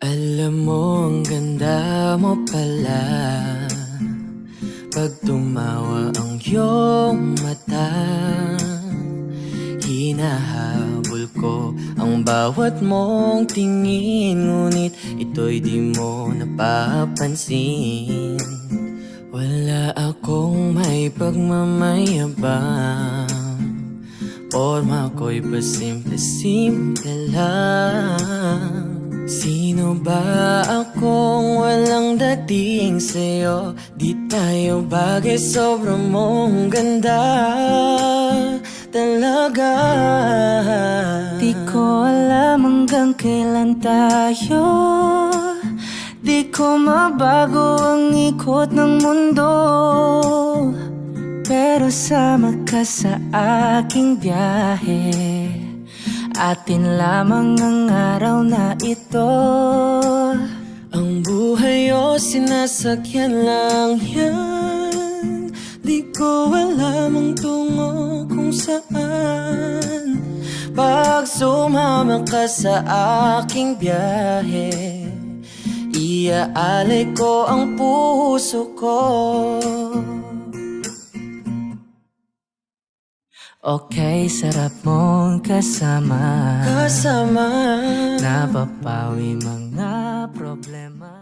Alam mo, ang ganda mo pala pag tumawa ang iyong mata. Hinahabol ko ang bawat mong tingin, ngunit ito'y di mo napapansin. Wala akong may pagmamayabang, forma ko'y pasimple-simple lang. Sino ba akong walang dating sa'yo? Di tayo bagay, sobrang mong ganda talaga. Di ko alam hanggang kailan tayo, di ko mabago ang ikot ng mundo, pero sama ka sa aking biyahe. Atin lamang ang araw na ito. Ang buhay o sinasakyan lang yan, di ko alam ang tungo kung saan. Pag sumama ka sa aking biyahe, iaalay ko ang puso ko. Okay, sarap mong kasama, Kasama napapawi mga problema.